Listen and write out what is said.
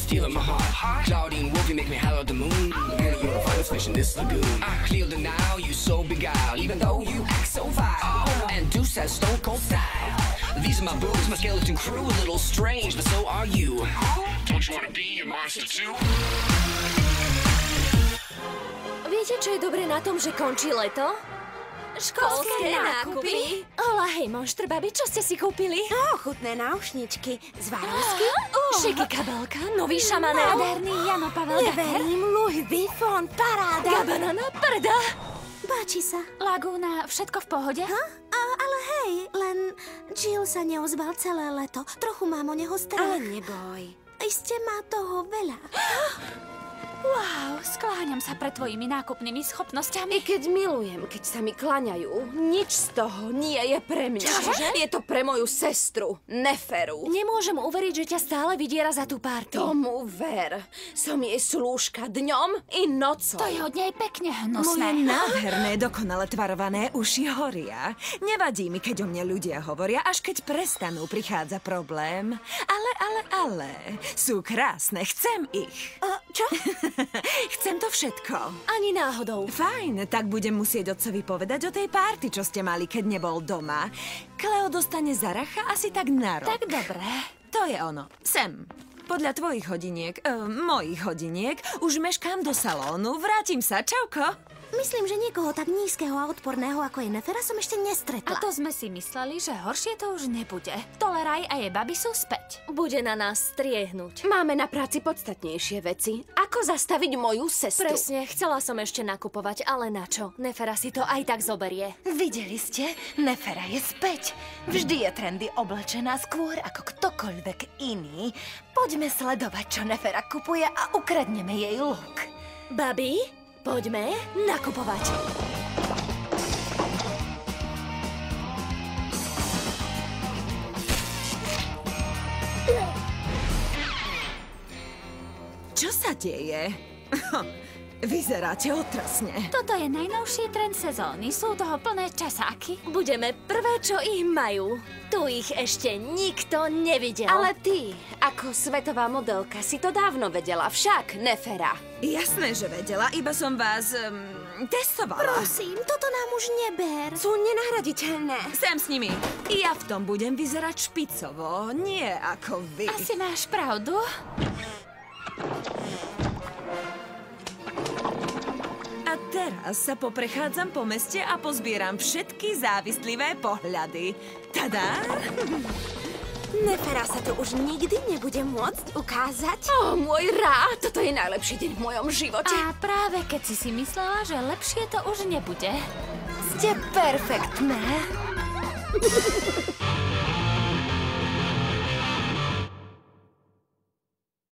stealing my heart. Claudine Wolf, you make me holler at the moon. Girl, you're the finest fish in this lagoon. I clear the now, you so beguiled, even though you act so vile. And Deuce has stone cold style. These are my boobs, my skeleton crew, a little strange, but so are you. Don't you wanna be a monster too? Viete, čo je dobré na tom, že končí leto? Školské nákupy. Hola, hej, monštr babi, čo ste si kúpili? Chutné náušničky, zvárovsky. Šiky kabelka, nový šamanel. Nádherný Jano Pavel Gacher. Neverím, Louis Vuitton, paráda. Gabana na prda. Páči sa. Laguna, všetko v pohode? Ale hej, len Jill sa neozval celé leto. Trochu mám o neho strach. Ale neboj. Iste má toho veľa. Wow, skláňam sa pred tvojimi nákupnými schopnosťami. I keď milujem, keď sa mi klaňajú, nič z toho nie je pre mňa. Čože? Je to pre moju sestru, Neferu. Nemôžem uveriť, že ťa stále vydiera za tú party. Tomu ver. Som jej slúžka dňom i nocou. To je od nej pekne Moje hnusné. nádherné, dokonale tvarované uši horia. Nevadí mi, keď o mne ľudia hovoria, až keď prestanú, prichádza problém. Ale, sú krásne, chcem ich. Čo? Chcem to všetko. Ani náhodou. Fajn, tak budem musieť otcovi povedať o tej párty, čo ste mali, keď nebol doma. Cleo dostane Zaracha asi tak na rok. Tak dobre. To je ono. Sem. Podľa tvojich hodiniek, mojich hodiniek, už meškám do salónu. Vrátim sa. Čauko. Myslím, že niekoho tak nízkeho a odporného, ako je Nefera, som ešte nestretla. A to sme si mysleli, že horšie to už nebude. Toleraj a jej baby sú späť. Bude na nás striehnúť. Máme na práci podstatnejšie veci. Ako zastaviť moju sestru? Presne, chcela som ešte nakupovať, ale na čo? Nefera si to aj tak zoberie. Videli ste? Nefera je späť. Vždy je trendy oblečená skôr ako ktokoľvek iný. Poďme sledovať, čo Nefera kupuje a ukradneme jej look. Babi, poďme nakupovať. Čo sa deje? Vyzeráte otrasne. Toto je najnovší trend sezóny. Sú toho plné časáky. Budeme prvé, čo ich majú. Tu ich ešte nikto nevidel. Ale ty, ako svetová modelka, si to dávno vedela. Však, Nefera. Jasné, že vedela, iba som vás testovala. Prosím, toto nám už neber. Sú nenahraditeľné. Sem s nimi. Ja v tom budem vyzerať špicovo, nie ako vy. Asi máš pravdu. A teraz sa poprechádzam po meste a pozbieram všetky závislivé pohľady. Tadá! Nefera sa to už nikdy nebude môcť ukázať. Môj rád, toto je najlepší deň v mojom živote. A práve keď si myslela, že lepšie to už nebude. Ste perfektné.